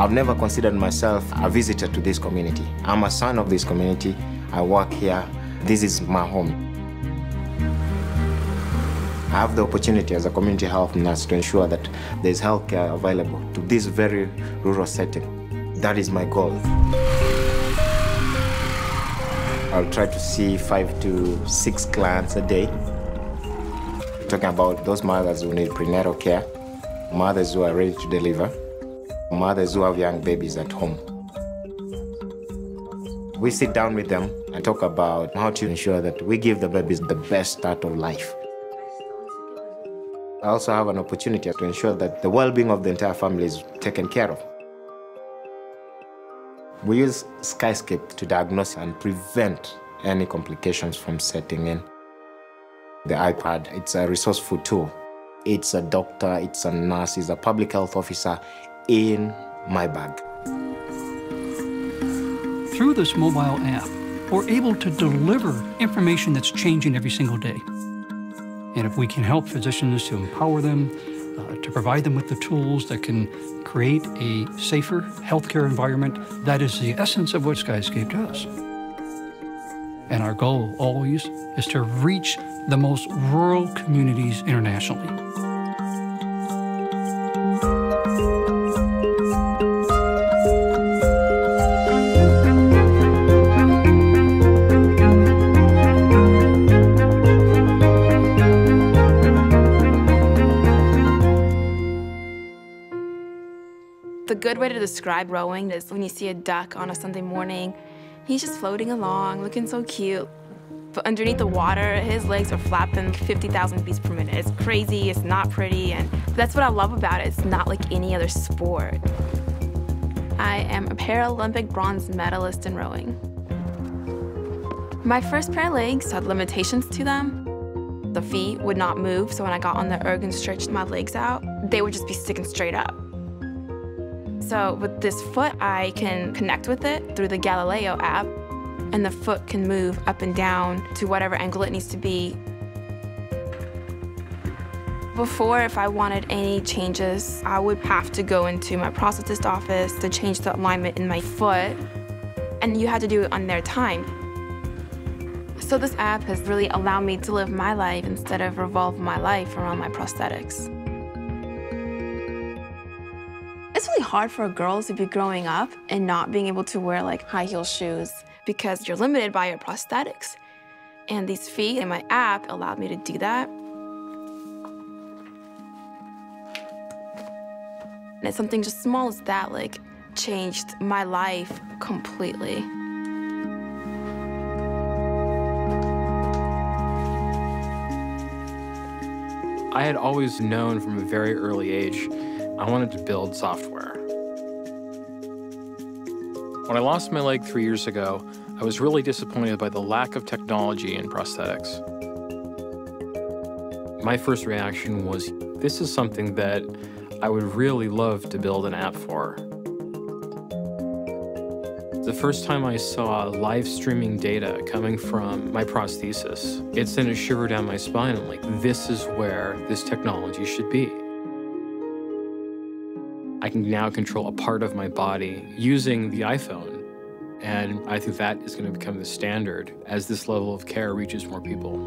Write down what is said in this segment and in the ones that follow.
I've never considered myself a visitor to this community. I'm a son of this community. I work here. This is my home. I have the opportunity as a community health nurse to ensure that there's healthcare available to this very rural setting. That is my goal. I'll try to see 5 to 6 clients a day. Talking about those mothers who need prenatal care, mothers who are ready to deliver, mothers who have young babies at home. We sit down with them and talk about how to ensure that we give the babies the best start of life. I also have an opportunity to ensure that the well-being of the entire family is taken care of. We use Skyscape to diagnose and prevent any complications from setting in. The iPad, it's a resourceful tool. It's a doctor, it's a nurse, it's a public health officer in my bag. Through this mobile app, we're able to deliver information that's changing every single day. And if we can help physicians to empower them, to provide them with the tools that can create a safer healthcare environment, that is the essence of what Skyscape does. And our goal always is to reach the most rural communities internationally. The good way to describe rowing is when you see a duck on a Sunday morning. He's just floating along, looking so cute. But underneath the water, his legs are flapping 50,000 beats per minute. It's crazy, it's not pretty, and that's what I love about it. It's not like any other sport. I am a Paralympic bronze medalist in rowing. My first pair of legs had limitations to them. The feet would not move, so when I got on the erg and stretched my legs out, they would just be sticking straight up. So with this foot, I can connect with it through the Galileo app, and the foot can move up and down to whatever angle it needs to be. Before, if I wanted any changes, I would have to go into my prosthetist office to change the alignment in my foot, and you had to do it on their time. So this app has really allowed me to live my life instead of revolve my life around my prosthetics. It's really hard for a girl to be growing up and not being able to wear like high heel shoes because you're limited by your prosthetics. And these feet and my app allowed me to do that. And something just small as that like changed my life completely. I had always known from a very early age I wanted to build software. When I lost my leg 3 years ago, I was really disappointed by the lack of technology in prosthetics. My first reaction was, this is something that I would really love to build an app for. The first time I saw live streaming data coming from my prosthesis, it sent a shiver down my spine. I'm like, this is where this technology should be. I can now control a part of my body using the iPhone. And I think that is going to become the standard as this level of care reaches more people.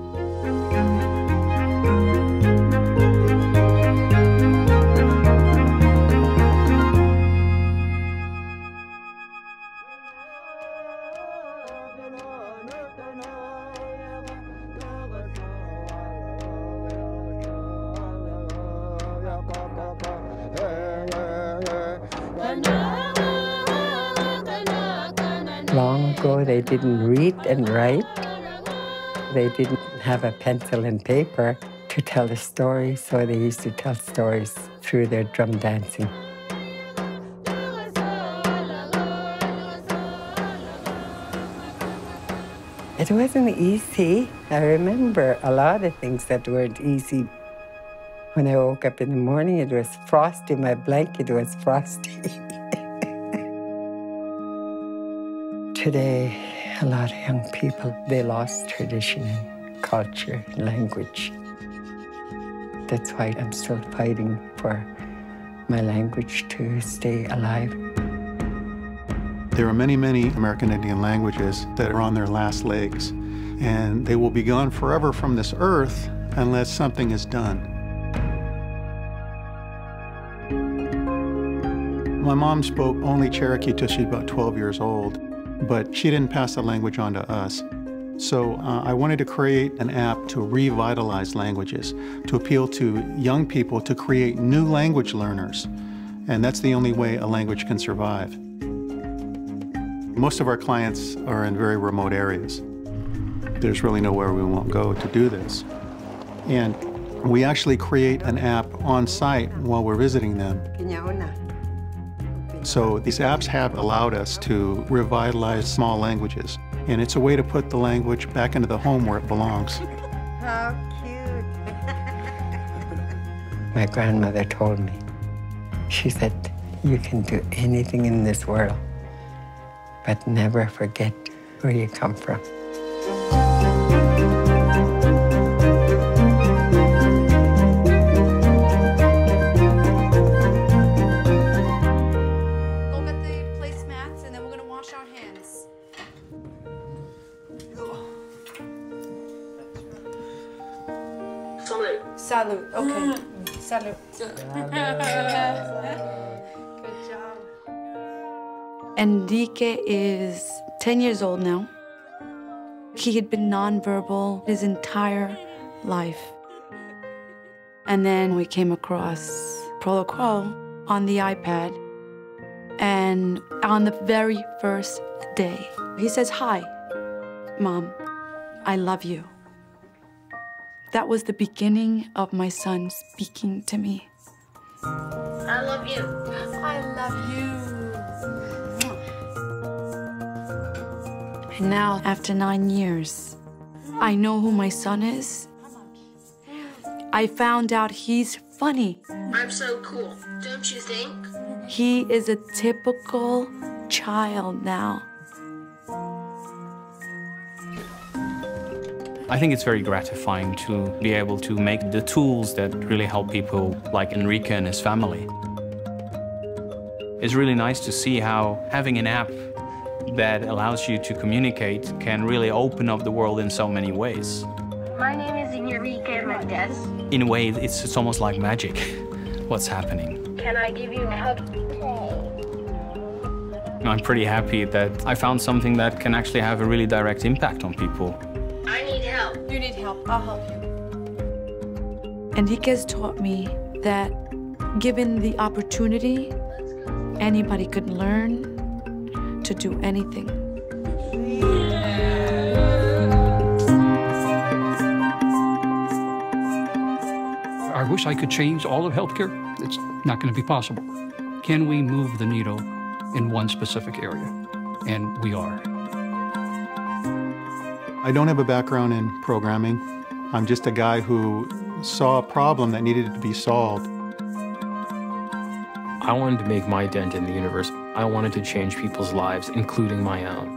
Long ago, they didn't read and write. They didn't have a pencil and paper to tell a story, so they used to tell stories through their drum dancing. It wasn't easy. I remember a lot of things that weren't easy. When I woke up in the morning, it was frosty. My blanket was frosty. Today, a lot of young people, they lost tradition and culture, language. That's why I'm still fighting for my language to stay alive. There are many, many American Indian languages that are on their last legs, and they will be gone forever from this earth unless something is done. My mom spoke only Cherokee till she was about 12 years old, but she didn't pass the language on to us. So I wanted to create an app to revitalize languages, to appeal to young people to create new language learners. And that's the only way a language can survive. Most of our clients are in very remote areas. There's really nowhere we won't go to do this. And we actually create an app on site while we're visiting them. So these apps have allowed us to revitalize small languages. And it's a way to put the language back into the home where it belongs. How cute. My grandmother told me, she said, you can do anything in this world, but never forget where you come from. Go get the placemats, and then we're going to wash our hands. Salute. Okay. Salute. Good job. Enrique is 10 years old now. He had been nonverbal his entire life. And then we came across Protocol on the iPad. And on the very first day, he says, "Hi, Mom, I love you." That was the beginning of my son speaking to me. I love you. I love you. And now, after 9 years, I know who my son is. I found out he's funny. I'm so cool, don't you think? He is a typical child now. I think it's very gratifying to be able to make the tools that really help people like Enrique and his family. It's really nice to see how having an app that allows you to communicate can really open up the world in so many ways. My name is Enrique Mendez. In a way, it's almost like magic, what's happening. Can I give you a hug? I'm pretty happy that I found something that can actually have a really direct impact on people. I need help. You need help. I'll help you. Enrique's taught me that given the opportunity, anybody could learn to do anything. I wish I could change all of healthcare. It's not going to be possible. Can we move the needle in one specific area? And we are. I don't have a background in programming. I'm just a guy who saw a problem that needed to be solved. I wanted to make my dent in the universe. I wanted to change people's lives, including my own.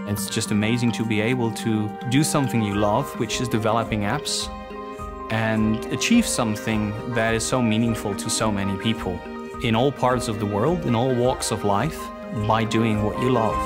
It's just amazing to be able to do something you love, which is developing apps, and achieve something that is so meaningful to so many people in all parts of the world, in all walks of life, by doing what you love.